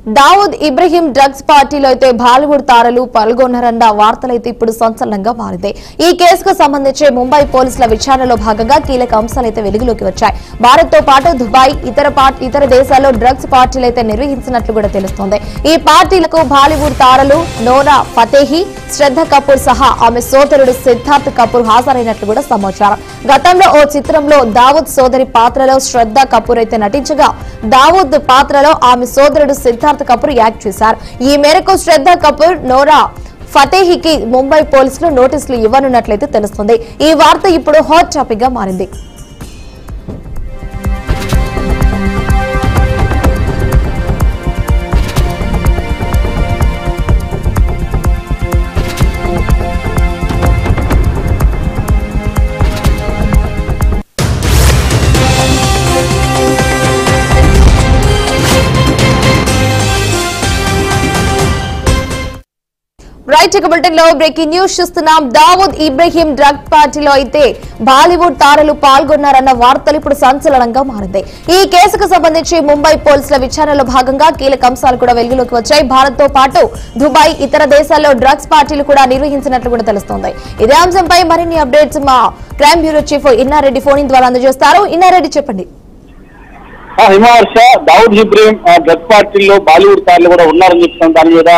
Dawood Ibrahim drugs పార్టీలో అయితే బాలీవుడ్ తారలు పాల్గొన్నారన్న వార్తలైతే ఇప్పుడు సంచలనంగా మారింది. ఈ కేసుకు సంబంధించి ముంబై పోలీసుల విచారణలో భాగంగా కీలక అంశాలైతే వెలుగులోకి వచ్చాయి. భారత్ తో పాటు దుబాయ్ ఇతర దేశాల్లో డ్రగ్స్ పార్టీలు అయితే నిర్వహించినట్లు కూడా తెలుస్తోంది. ఈ పార్టీలకు బాలీవుడ్ తారలు నోరా ఫతేహి, శ్రద్ధ కపూర్ సహా ఆమె సోదరుడు సిద్ధార్థ్ కపూర్ హాజరైనట్లు కూడా సమాచారం. గతంలో ఓ చిత్రంలో దావూద్ సోదరి పాత్రలో శ్రద్ధ కపూర్ అయితే నటించగా దావూద్ పాత్రలో ఆమె సోదరుడు సిద్ధార్థ్ కపూర్ యాక్ట్ చేశారు. ఈ మేరకు శ్రద్ధ కపూర్, నోరా ఫతేహికి ముంబై పోలీసులు నోటీసులు ఇవ్వనున్నట్లయితే తెలుస్తుంది. ఈ వార్త ఇప్పుడు హాట్ టాపిక్ గా మారింది. రైట్ బులెటిన్ లో బ్రేకింగ్ న్యూస్ చూస్తున్నాం. దావూద్ ఇబ్రహీం డ్రగ్ పార్టీలో అయితే బాలీవుడ్ తారలు పాల్గొన్నారన్న వార్తలు ఇప్పుడు సంచలనంగా మారింది. ఈ కేసుకు సంబంధించి ముంబై పోలీసుల విచారణలో భాగంగా కీలక అంశాలు కూడా వెలుగులోకి వచ్చాయి. భారత్ తో పాటు దుబాయ్ ఇతర దేశాల్లో డ్రగ్స్ పార్టీలు కూడా నిర్వహించినట్లు కూడా తెలుస్తోంది. ఇదే అంశంపై మరిన్ని అప్డేట్స్ మా crime bureau chief Inna Reddy phone ద్వారా అందజేస్తారు. ఇన్నారెడ్డి చెప్పండి. హిమవర్ష, దావూద్ ఇబ్రహీం డ్రగ్ పార్టీల్లో బాలీవుడ్ తారలు కూడా ఉన్నారని చెప్తాం. దాని మీద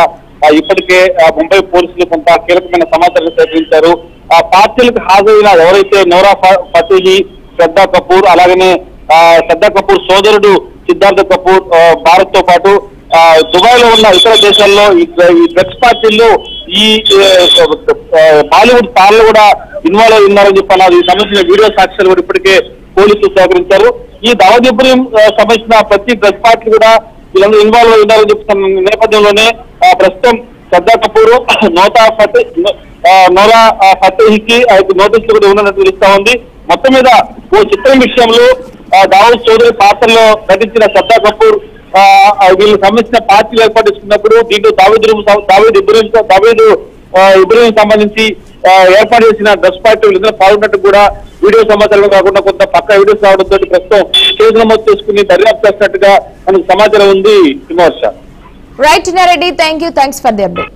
ఇప్పటికే ముంబై పోలీసులు కొంత కీలకమైన సమాచారం సేకరించారు. ఆ పార్టీలకు హాజరైన ఎవరైతే నోరా ఫతేహి, శ్రద్ధా కపూర్, అలాగనే శ్రద్ధా కపూర్ సోదరుడు సిద్ధార్థ్ కపూర్ భారత్ తో పాటు దుబాయ్ లో ఉన్న ఇతర దేశాల్లో ఈ డ్రగ్స్ పార్టీల్లో ఈ బాలీవుడ్ తారలు కూడా ఇన్వాల్వ్ అయి ఉన్నారని చెప్పారు. ఈ సంబంధించిన వీడియో సాక్ష్యాలు కూడా ఇప్పటికే పోలీసులు సేకరించారు. ఈ దావూద్ ఇబ్రహీం సంబంధించిన ప్రతి డ్రగ్ పార్టీ కూడా వీళ్ళందరూ ఇన్వాల్వ్ అయి ఉన్నారని చెప్తున్న నేపథ్యంలోనే ప్రస్తుతం శ్రద్ధా కపూర్, నోరా ఫతేహికి నోటీసులు కూడా ఉన్నట్టు తెలుస్తా ఉంది. మొత్తం మీద ఓ చిత్రం విషయంలో దావూద్ చౌదరి పాత్రలో నటించిన శ్రద్ధా కపూర్ వీళ్ళకి సంబంధించిన పార్టీలు ఏర్పాటు చేసుకున్నప్పుడు దీంట్లో దావూద్ ఇబ్రహీం సంబంధించి ఏర్పాటు చేసిన డ్రగ్స్ పార్టీ వీళ్ళందరూ పాల్గొన్నట్టు కూడా వీడియో సమాచారం కాకుండా కొంత పక్క వీడియోస్ రావడంతో ప్రస్తుతం కేసు నమోదు చేసుకుని దర్యాప్తు చేసినట్టుగా మనకు సమాచారం ఉంది. Himavarsha. Right Reddy, thanks for the update.